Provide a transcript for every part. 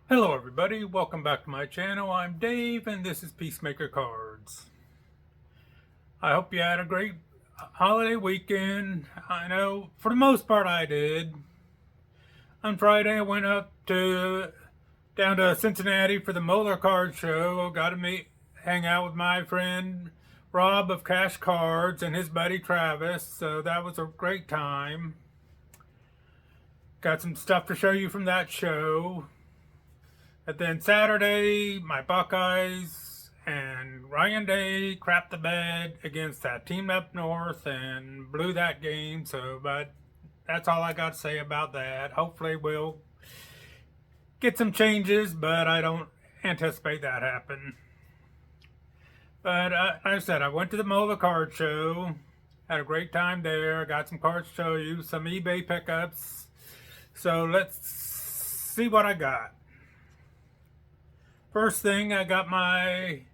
Hello everybody, welcome back to my channel. I'm Dave and this is Peacemaker Cards. I hope you had a great holiday weekend. I know for the most part I did. On Friday I went down to Cincinnati for the Moeller card show. Got to hang out with my friend Rob of Cash Cards and his buddy Travis, so that was a great time. Got some stuff to show you from that show. And then Saturday, my Buckeyes and Ryan Day crapped the bed against that team up north and blew that game. But that's all I got to say about that. Hopefully we'll get some changes, but I don't anticipate that happen. But like I said, I went to the Moeller card show. Had a great time there. Got some cards to show you, some eBay pickups. So let's see what I got. First thing, I got my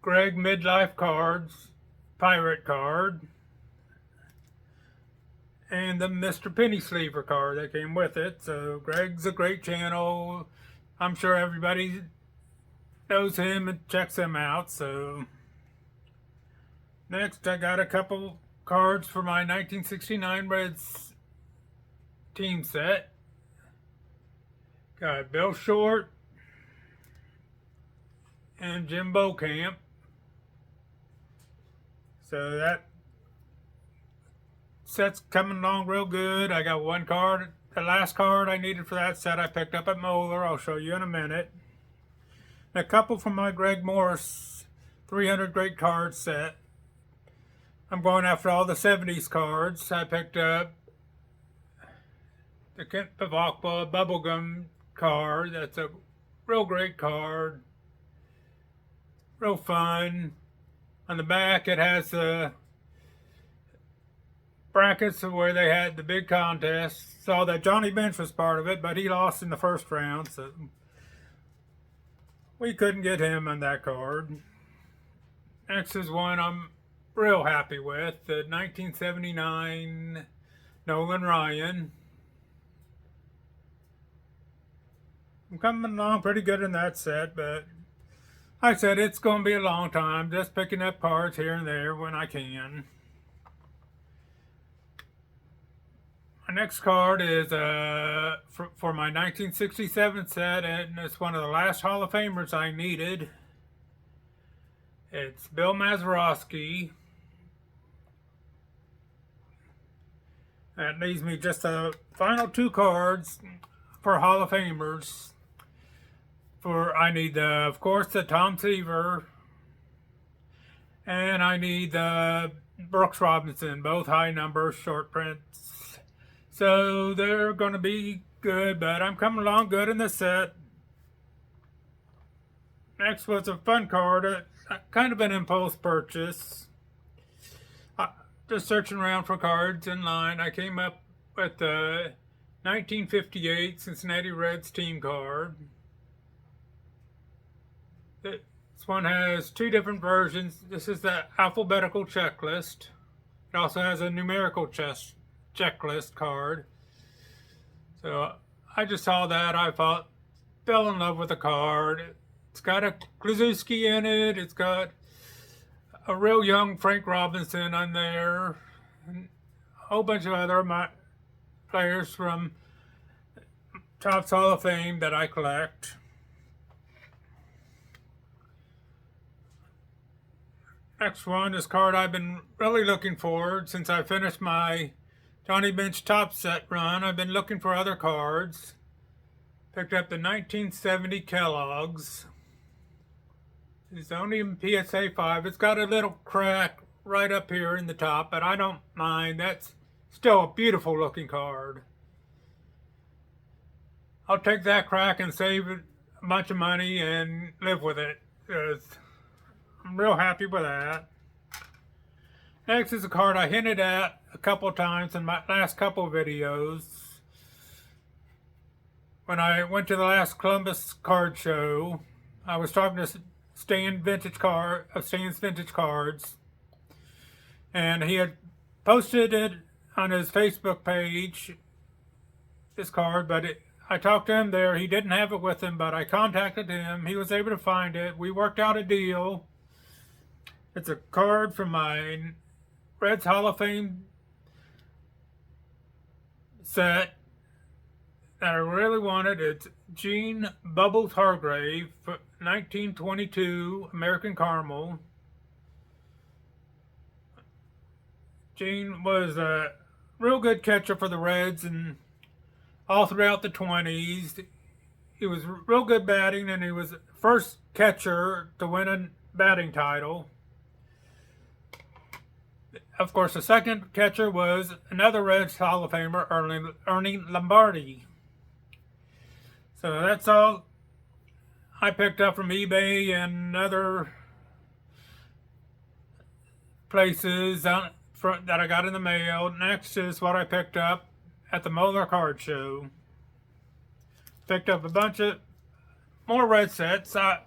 Greg Midlife Cards Pirate card and the Mr. Penny Sleever card that came with it. So Greg's a great channel. I'm sure everybody knows him and checks him out. So next, I got a couple cards for my 1969 Reds team set. Got Bill Short and Jim Beaucamp. So that set's coming along real good. I got one card, the last card I needed for that set I picked up at Moeller. I'll show you in a minute. A couple from my Greg Morris 300 Great Cards set. I'm going after all the 70s cards. I picked up the Kent Pavakba Bubblegum card. That's a real great card. Real fun. On the back it has the brackets of where they had the big contest. Saw that Johnny Bench was part of it, but he lost in the first round, so we couldn't get him on that card. Next is one I'm real happy with, the 1979 Nolan Ryan. I'm coming along pretty good in that set, but like I said, it's going to be a long time, just picking up cards here and there when I can. My next card is for my 1967 set, and it's one of the last Hall of Famers I needed. It's Bill Mazeroski. That leaves me just the final two cards for Hall of Famers. I need, of course, the Tom Seaver, and I need the Brooks Robinson, both high number short prints. So they're going to be good, but I'm coming along good in the set. Next was a fun card, kind of an impulse purchase. Just searching around for cards in line, I came up with the 1958 Cincinnati Reds team card. This one has two different versions. This is the alphabetical checklist. It also has a numerical checklist card. So I just saw that. I fell in love with the card. It's got a Kluszewski in it. It's got a real young Frank Robinson on there. And a whole bunch of other players from Topps Hall of Fame that I collect. Next one is a card I've been really looking for since I finished my Johnny Bench Top Set run. I've been looking for other cards. Picked up the 1970 Kellogg's. It's only in PSA 5. It's got a little crack right up here in the top, but I don't mind. That's still a beautiful looking card. I'll take that crack and save a bunch of money and live with it. I'm real happy with that. Next is a card I hinted at a couple times in my last couple videos. When I went to the last Columbus card show, I was talking to Stan's Vintage Cards, and he had posted it on his Facebook page, this card, but I talked to him there. He didn't have it with him, but I contacted him. He was able to find it. We worked out a deal. It's a card from my Reds Hall of Fame set that I really wanted. It's Gene Bubbles Hargrave, 1922 American Caramel. Gene was a real good catcher for the Reds and all throughout the 20s. He was real good batting, and he was first catcher to win a batting title. Of course, the second catcher was another Reds Hall of Famer, Ernie Lombardi. So that's all I picked up from eBay and other places that I got in the mail. Next is what I picked up at the Moeller card show. Picked up a bunch of more red sets. I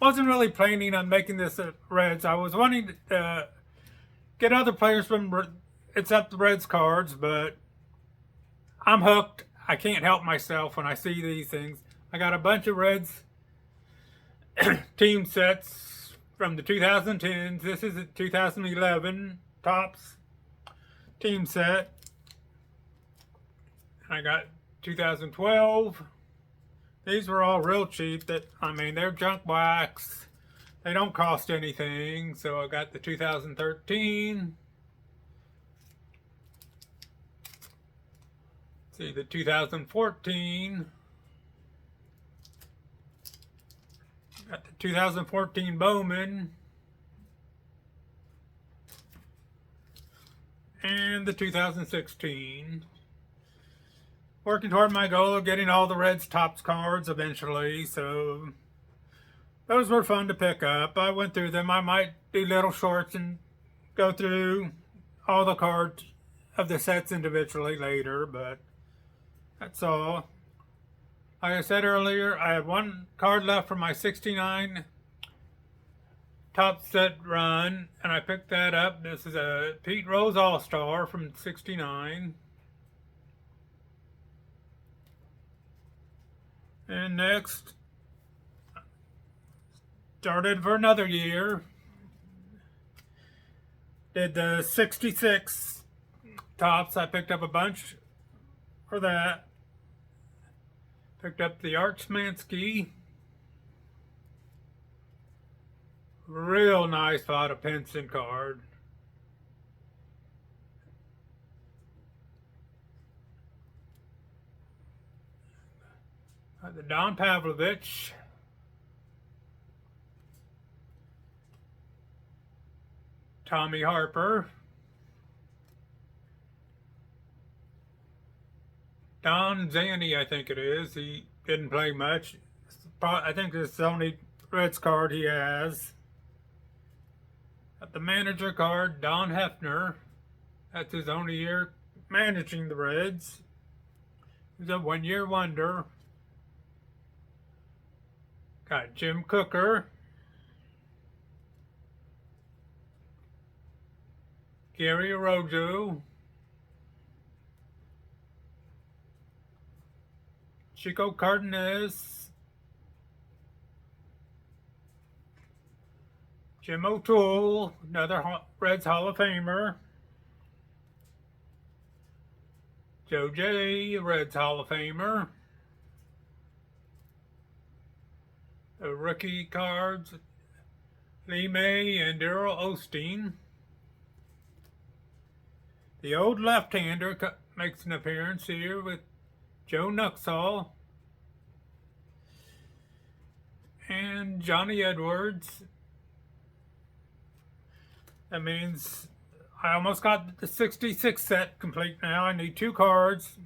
wasn't really planning on making this at Reds. I was wanting to get other players from except the Reds cards, but I'm hooked. I can't help myself when I see these things. I got a bunch of Reds team sets from the 2010s. This is a 2011 Topps team set. I got 2012. These were all real cheap. They're junk wax. They don't cost anything. So I got the 2013. See the 2014. Got the 2014 Bowman. And the 2016. Working toward my goal of getting all the Reds Topps cards eventually, so those were fun to pick up. I went through them. I might do little shorts and go through all the cards of the sets individually later, but that's all. Like I said earlier, I have one card left from my 69 Topps set run, and I picked that up. This is a Pete Rose All-Star from 69. And next, started for another year. Did the 66 Topps. I picked up a bunch for that. Picked up the Art Szymanski. Real nice Vada Pinson card. The Don Pavlovich. Tommy Harper. Don Zanny, I think it is. He didn't play much. I think this is the only Reds card he has. Got the manager card, Don Hefner. That's his only year managing the Reds. He's a one-year wonder. Got Jim Cooker. Gary Arroyo. Chico Cardenas. Jim O'Toole, another Reds Hall of Famer. Joe J, Reds Hall of Famer. The rookie cards, Lee May and Daryl Osteen. The old left-hander makes an appearance here with Joe Nuxall and Johnny Edwards. That means I almost got the 66 set complete now. I need two cards.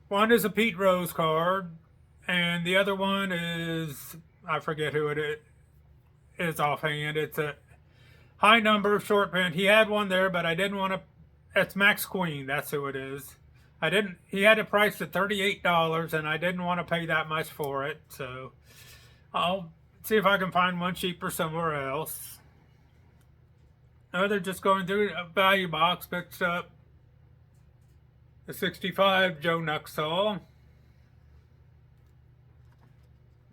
One is a Pete Rose card, and the other one is, I forget who it is offhand. It's a high number short print. He had one there, but I didn't want to. It's Max Queen. That's who it is. He had it priced at $38, and I didn't want to pay that much for it. So I'll see if I can find one cheaper somewhere else. No, they're just going through a value box. Picked up the 65 Joe Nuxall.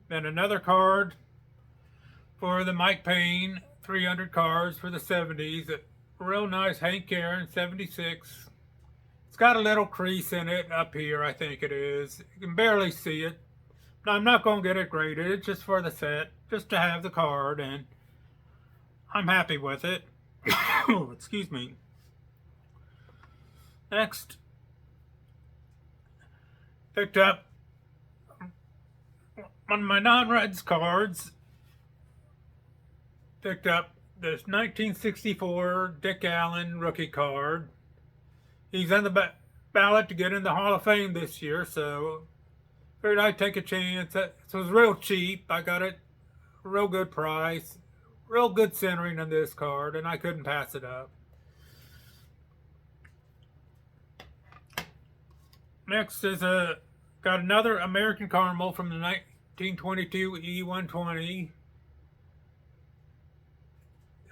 Then another card for the Mike Payne 300 cards for the 70s. A real nice Hank Aaron 76. It's got a little crease in it up here, I think it is. You can barely see it. But I'm not going to get it graded. It's just for the set, just to have the card, and I'm happy with it. Excuse me. Next, picked up one of my non-Reds cards. Picked up this 1964 Dick Allen rookie card. He's on the ballot to get in the Hall of Fame this year, so figured I'd take a chance. It was real cheap. I got it a real good price. Real good centering on this card, and I couldn't pass it up. Next is got another American Caramel from the 1922 E120.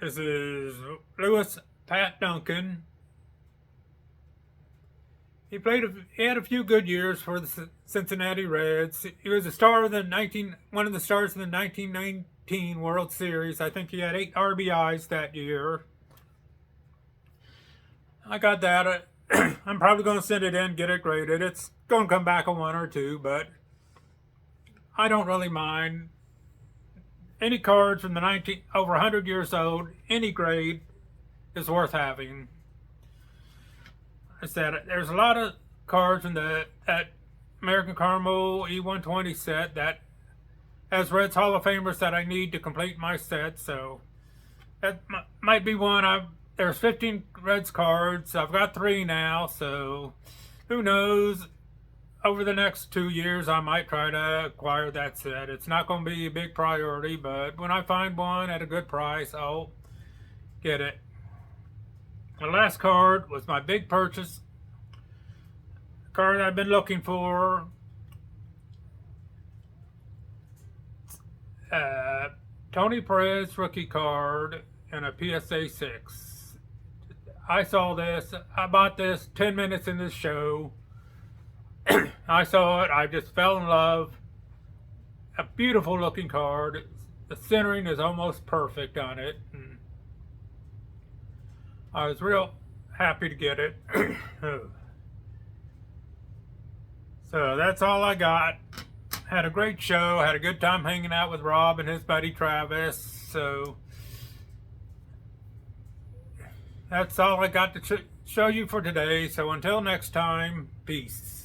This is Lewis Pat Duncan. He had a few good years for the Cincinnati Reds. He was a star of one of the stars in the 1919 World Series. I think he had 8 RBIs that year. I got that. I'm probably going to send it in, get it graded. It's going to come back a 1 or 2, but I don't really mind. Any cards from the over 100 years old, any grade, is worth having. I said there's a lot of cards in that American Caramel E120 set that has Reds Hall of Famers that I need to complete my set. So that might be one. There's 15 Reds cards. I've got 3 now. So who knows? Over the next 2 years, I might try to acquire that set. It's not going to be a big priority, but when I find one at a good price, I'll get it. The last card was my big purchase. The card I've been looking for. Tony Perez rookie card and a PSA 6. I saw this. I bought this 10 minutes in this show. I saw it. I just fell in love. A beautiful looking card. The centering is almost perfect on it. And I was real happy to get it. So that's all I got. Had a great show. Had a good time hanging out with Rob and his buddy Travis. So that's all I got to show you for today. So until next time, peace.